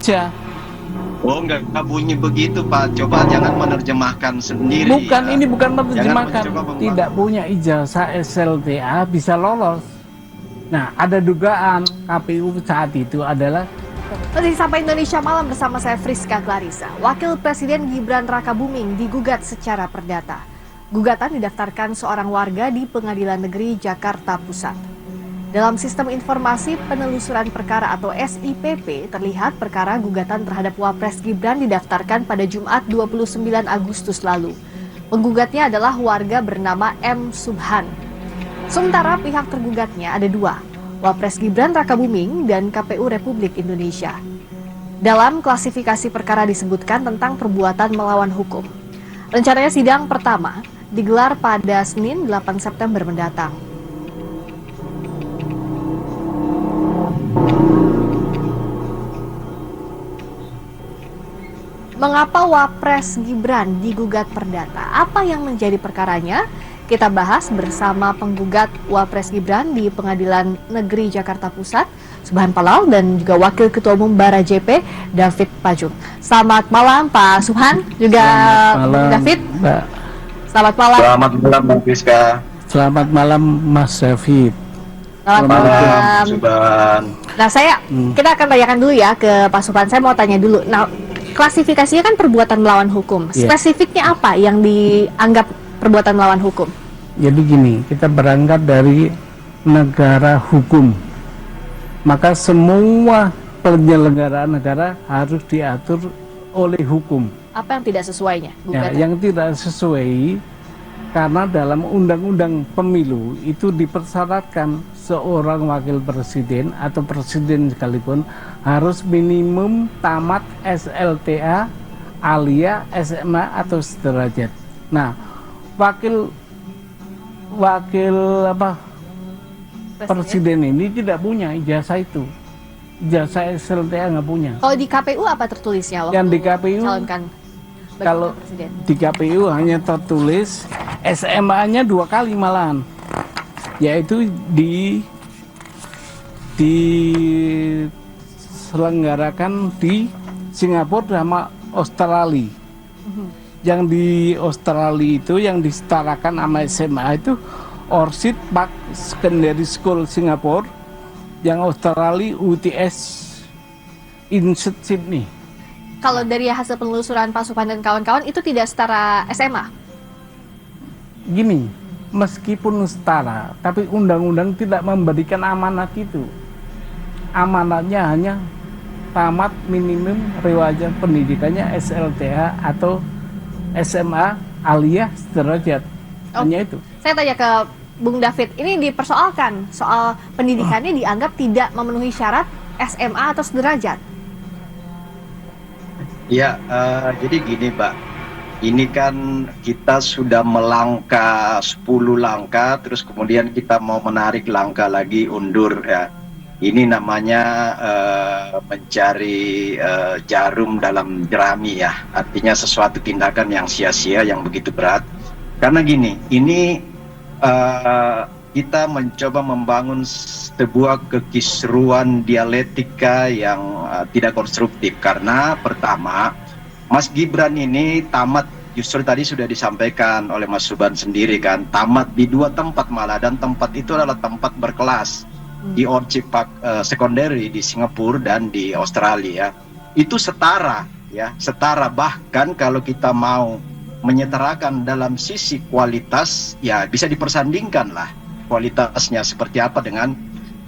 Indonesia. Oh, nggak bunyi begitu, Pak. Coba jangan menerjemahkan sendiri. Bukan, ya. ini bukan menerjemahkan. Jangan mencoba Tidak punya ijazah SLTA bisa lolos. Nah, ada dugaan KPU saat itu adalah Masih sampai Indonesia Malam bersama saya Friska Clarissa. Wakil Presiden Gibran Rakabuming digugat secara perdata. Gugatan didaftarkan seorang warga di Pengadilan Negeri Jakarta Pusat. Dalam Sistem Informasi Penelusuran Perkara atau SIPP, terlihat perkara gugatan terhadap Wapres Gibran didaftarkan pada Jumat 29 Agustus lalu. Penggugatnya adalah warga bernama M. Subhan. Sementara pihak tergugatnya ada dua, Wapres Gibran Rakabuming dan KPU Republik Indonesia. Dalam klasifikasi perkara disebutkan tentang perbuatan melawan hukum. Rencananya sidang pertama digelar pada Senin 8 September mendatang. Mengapa Wapres Gibran digugat perdata? Apa yang menjadi perkaranya? Kita bahas bersama penggugat Wapres Gibran di Pengadilan Negeri Jakarta Pusat, Subhan Palal, dan juga Wakil Ketua Umum Bara JP, David Pajung. Selamat malam Pak Subhan, juga malam, David. Mbak. Selamat malam. Selamat malam, Bang Friska. Selamat malam, Mas David. Selamat malam. Subhan. Nah, kita akan tanyakan dulu ya ke Pak Subhan. Saya mau tanya dulu. Nah, klasifikasinya kan perbuatan melawan hukum. Spesifiknya apa yang dianggap perbuatan melawan hukum? Jadi gini, kita berangkat dari negara hukum. Maka semua penyelenggaraan negara harus diatur oleh hukum. Apa yang tidak sesuainya? Ya, yang tidak sesuai karena dalam undang-undang pemilu itu dipersyaratkan seorang wakil presiden atau presiden sekalipun harus minimum tamat SLTA alias SMA atau sederajat. Nah, wakil presiden ini tidak punya ijazah itu, ijazah SLTA nggak punya. Kalau di KPU apa tertulisnya? Yang di KPU, kalau di KPU hanya tertulis SMA-nya 2 kali malahan, yaitu diselenggarakan di Singapura sama Australia. Yang di Australia itu yang disetarakan sama SMA itu Orchid Park Secondary School Singapura, yang Australia UTS Inset Sydney. Kalau dari hasil penelusuran Pak Subhan dan kawan-kawan itu tidak setara SMA? Gini, meskipun setara, tapi undang-undang tidak memberikan amanat itu. Amanatnya hanya tamat minimum riwayat pendidikannya SLTA atau SMA alias sederajat. Hanya itu. Saya tanya ke Bung David, ini dipersoalkan soal pendidikannya dianggap tidak memenuhi syarat SMA atau sederajat. Ya, jadi gini Pak, ini kan kita sudah melangkah 10 langkah, terus kemudian kita mau menarik langkah lagi, undur ya. Ini namanya mencari jarum dalam jerami ya, artinya sesuatu tindakan yang sia-sia, yang begitu berat. Karena gini, ini kita mencoba membangun sebuah kekisruan dialektika yang tidak konstruktif. Karena pertama, Mas Gibran ini tamat, justru tadi sudah disampaikan oleh Mas Subhan sendiri kan, tamat di 2 tempat malah, dan tempat itu adalah tempat berkelas. Di Orchid Park Secondary di Singapura dan di Australia. Itu setara ya, setara. Bahkan kalau kita mau menyetarakan dalam sisi kualitas, ya bisa dipersandingkan lah kualitasnya seperti apa dengan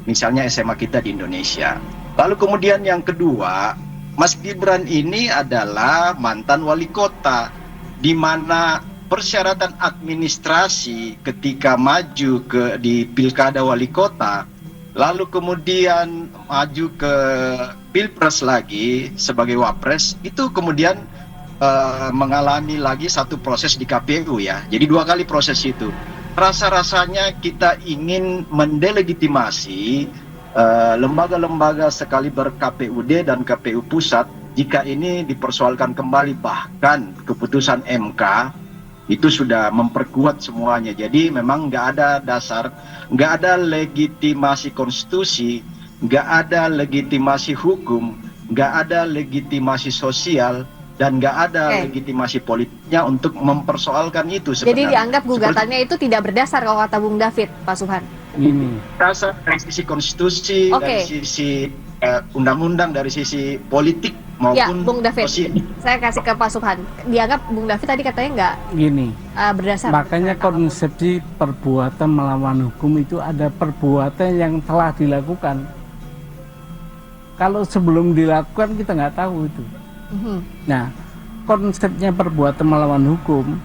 misalnya SMA kita di Indonesia. Lalu kemudian yang kedua, Mas Gibran ini adalah mantan wali kota, di mana persyaratan administrasi ketika maju di pilkada wali kota, lalu kemudian maju ke pilpres lagi sebagai wapres, itu kemudian mengalami lagi satu proses di KPU ya. Jadi 2 kali proses itu. Rasa-rasanya kita ingin mendelegitimasi lembaga-lembaga sekaliber KPUD dan KPU Pusat jika ini dipersoalkan kembali. Bahkan keputusan MK itu sudah memperkuat semuanya. Jadi memang nggak ada dasar, nggak ada legitimasi konstitusi, nggak ada legitimasi hukum, nggak ada legitimasi sosial dan nggak ada legitimasi politiknya untuk mempersoalkan itu sebenarnya. Jadi dianggap gugatannya itu tidak berdasar kalau kata Bung David, Pak Subhan. Ini dasar dari sisi konstitusi, dari sisi undang-undang, dari sisi politik maupun ya, Bung David, sosial. Saya kasih ke Pak Subhan. Dianggap Bung David tadi katanya nggak berdasar. Makanya konsepsi perbuatan melawan hukum itu ada perbuatan yang telah dilakukan. Kalau sebelum dilakukan kita nggak tahu itu. Nah, konsepnya perbuatan melawan hukum,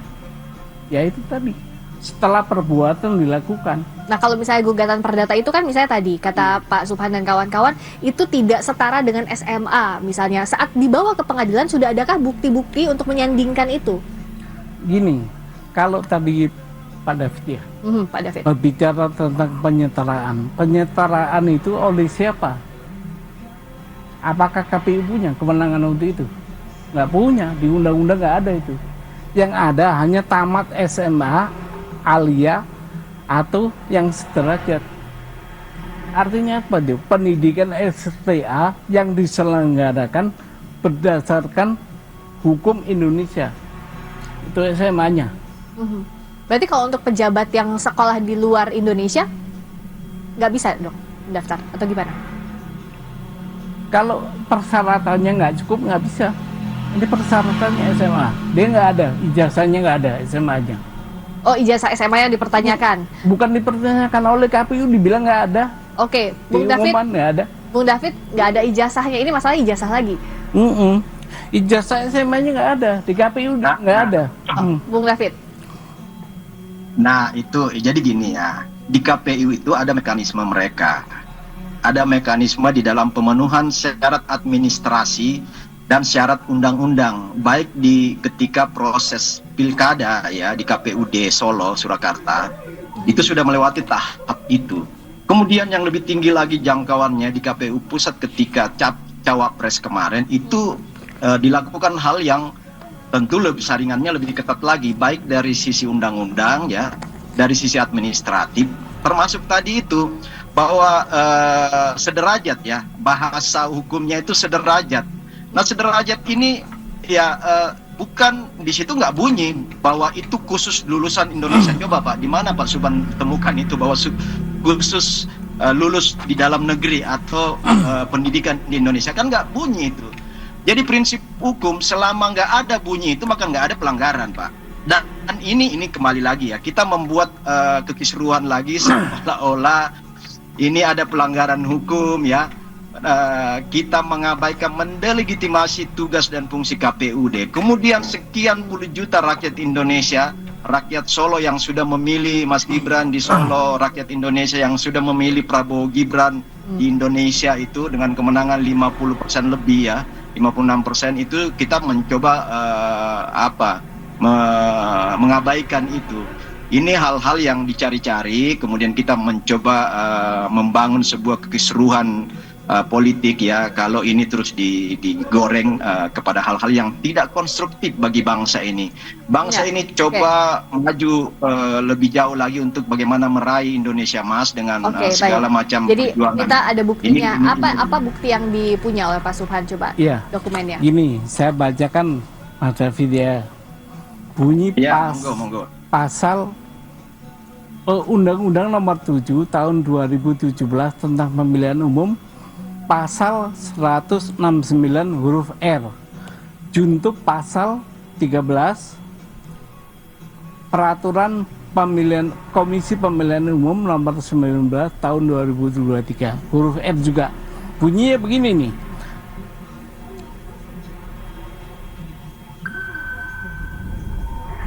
ya itu tadi, setelah perbuatan dilakukan. Nah, kalau misalnya gugatan perdata itu kan misalnya tadi, kata Pak Subhan dan kawan-kawan, itu tidak setara dengan SMA. Misalnya, saat dibawa ke pengadilan, sudah adakah bukti-bukti untuk menyandingkan itu? Gini, kalau tadi Pak David ya, Pak David berbicara tentang penyetaraan. Penyetaraan itu oleh siapa? Apakah KPU punya kewenangan untuk itu? Nggak punya, di undang-undang nggak ada itu. Yang ada hanya tamat SMA, alia, atau yang sederajat. Artinya apa tuh? Pendidikan STA yang diselenggarakan berdasarkan hukum Indonesia. Itu SMA-nya. Berarti kalau untuk pejabat yang sekolah di luar Indonesia, nggak bisa dong daftar, atau gimana? Kalau persyaratannya nggak cukup, nggak bisa. Ini persyaratannya SMA. Dia nggak ada, ijazahnya nggak ada SMA-nya. Oh, ijazah SMA yang dipertanyakan? Bukan dipertanyakan oleh KPU, dibilang nggak ada. Oke, Bung David, nggak ada. Bung David nggak ada ijazahnya. Ini masalah ijazah lagi. Ijazah SMA-nya nggak ada, di KPU nggak ada. Bung David. Nah itu, jadi gini ya, di KPU itu ada mekanisme mereka. Ada mekanisme di dalam pemenuhan syarat administrasi dan syarat undang-undang, baik di ketika proses pilkada ya di KPUD Solo, Surakarta, itu sudah melewati tahap itu. Kemudian yang lebih tinggi lagi jangkauannya di KPU Pusat ketika Cawapres kemarin itu dilakukan hal yang tentu lebih saringannya lebih ketat lagi, baik dari sisi undang-undang ya, dari sisi administratif, termasuk tadi itu bahwa sederajat ya, bahasa hukumnya itu sederajat. Nah sederajat ini ya bukan, di situ nggak bunyi bahwa itu khusus lulusan Indonesia. Coba Pak, di mana Pak Subhan temukan itu bahwa khusus lulus di dalam negeri atau pendidikan di Indonesia, kan nggak bunyi itu. Jadi prinsip hukum selama nggak ada bunyi itu maka nggak ada pelanggaran Pak. Dan ini kembali lagi ya, kita membuat kekisruhan lagi seolah-olah ini ada pelanggaran hukum ya. Kita mengabaikan mendelegitimasi tugas dan fungsi KPUD. Kemudian sekian puluh juta rakyat Indonesia, rakyat Solo yang sudah memilih Mas Gibran di Solo, rakyat Indonesia yang sudah memilih Prabowo Gibran di Indonesia itu dengan kemenangan 50% lebih ya, 56% itu kita mencoba mengabaikan itu. Ini hal-hal yang dicari-cari, kemudian kita mencoba membangun sebuah kekisruhan politik ya, kalau ini terus digoreng kepada hal-hal yang tidak konstruktif bagi bangsa ini. Bangsa ini coba maju lebih jauh lagi untuk bagaimana meraih Indonesia Emas dengan segala macam jadi perjuangan. Kita ada buktinya. Apa bukti yang dipunya oleh Pak Subhan, coba dokumennya? Gini, saya bacakan Mas David ya. Bunyi monggo. Pasal Undang-Undang Nomor 7 Tahun 2017 tentang Pemilihan Umum, Pasal 169 huruf R, junto Pasal 13 Peraturan Pemilihan Komisi Pemilihan Umum Nomor 19 Tahun 2023 huruf R juga. Bunyinya begini nih.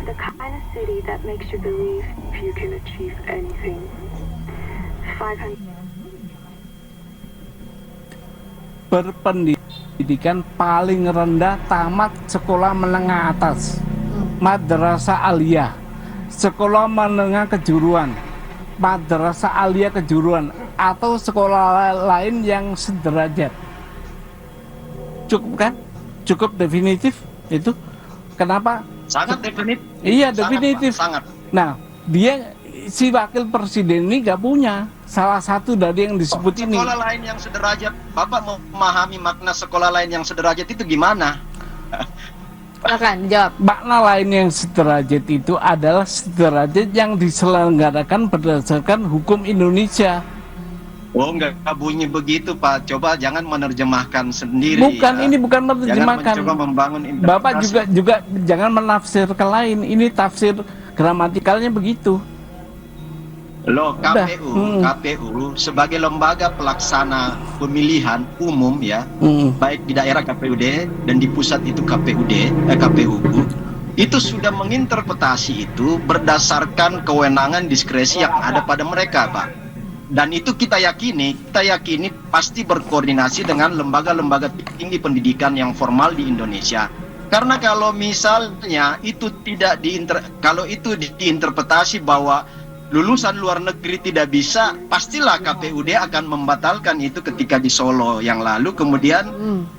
The kind of city that makes you believe you can achieve anything. 500 berpendidikan paling rendah tamat sekolah menengah atas, madrasah aliyah, sekolah menengah kejuruan, madrasah aliyah kejuruan, atau sekolah lain yang sederajat. Cukup kan? Cukup definitif itu. Kenapa? Sangat definitif. Iya, definitif. Sangat. Nah, dia si wakil presiden ini nggak punya salah satu dari yang disebut ini. Sekolah lain yang sederajat, Bapak mau memahami makna sekolah lain yang sederajat itu gimana? Silakan dijawab. Makna lain yang sederajat itu adalah sederajat yang diselenggarakan berdasarkan hukum Indonesia. Oh, nggak bunyi begitu, Pak. Coba jangan menerjemahkan sendiri. Bukan, ya. ini bukan Jangan menerjemahkan. mencoba membangun Bapak interpretasi. juga jangan menafsirkan lain. Ini tafsir gramatikalnya begitu. Loh, Udah. KPU sebagai lembaga pelaksana pemilihan umum ya, baik di daerah KPUD dan di pusat itu KPU, itu sudah menginterpretasi itu berdasarkan kewenangan diskresi yang ada pada mereka, Pak. Dan itu kita yakini pasti berkoordinasi dengan lembaga-lembaga tinggi pendidikan yang formal di Indonesia. Karena kalau misalnya itu kalau itu diinterpretasi bahwa lulusan luar negeri tidak bisa, pastilah KPUD akan membatalkan itu ketika di Solo yang lalu. Kemudian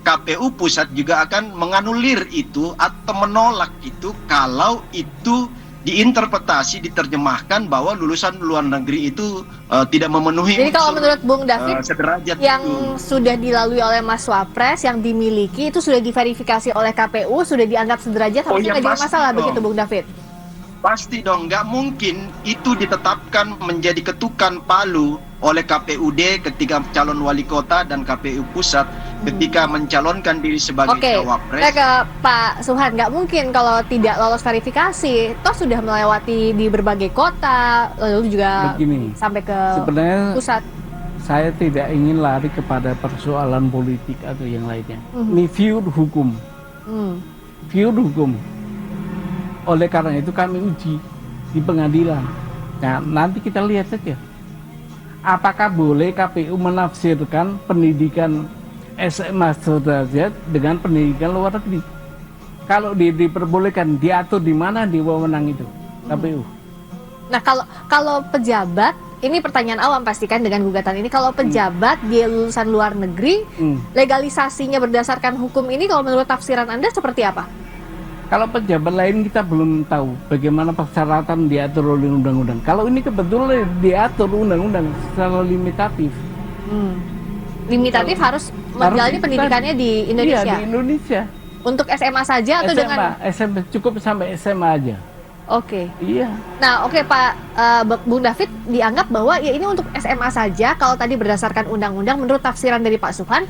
KPU pusat juga akan menganulir itu atau menolak itu kalau itu diinterpretasi, diterjemahkan bahwa lulusan luar negeri itu tidak memenuhi. Jadi kalau menurut Bung David, sederajat yang itu sudah dilalui oleh Mas Wapres, yang dimiliki itu sudah diverifikasi oleh KPU, sudah dianggap sederajat, harusnya nggak jadi masalah begitu Bung David? Pasti dong, nggak mungkin itu ditetapkan menjadi ketukan palu oleh KPUD ketika calon wali kota dan KPU pusat ketika mencalonkan diri sebagai cawapres. Saya ke Pak Suhan, nggak mungkin kalau tidak lolos verifikasi, toh sudah melewati di berbagai kota, lalu juga Begini, sampai ke sebenarnya pusat. saya tidak ingin lari kepada persoalan politik atau yang lainnya. Ini pure hukum. Pure hukum. Oleh karena itu kami uji di pengadilan. Nah, nanti kita lihat saja. Apakah boleh KPU menafsirkan pendidikan SMA sederajat dengan pendidikan luar negeri? Kalau diperbolehkan, diatur di mana di wewenang itu KPU. Nah, kalau pejabat, ini pertanyaan awam pastikan dengan gugatan ini, kalau pejabat dia lulusan luar negeri, legalisasinya berdasarkan hukum ini kalau menurut tafsiran Anda seperti apa? Kalau pejabat lain kita belum tahu bagaimana persyaratan diatur oleh undang-undang. Kalau ini kebetulan diatur undang-undang secara limitatif. Limitatif harus menjalani pendidikannya di Indonesia? Iya, di Indonesia. Untuk SMA saja atau dengan... SMA, cukup sampai SMA aja. Oke. Iya. Nah, oke Pak Bung David dianggap bahwa ya ini untuk SMA saja. Kalau tadi berdasarkan undang-undang, menurut tafsiran dari Pak Suhan,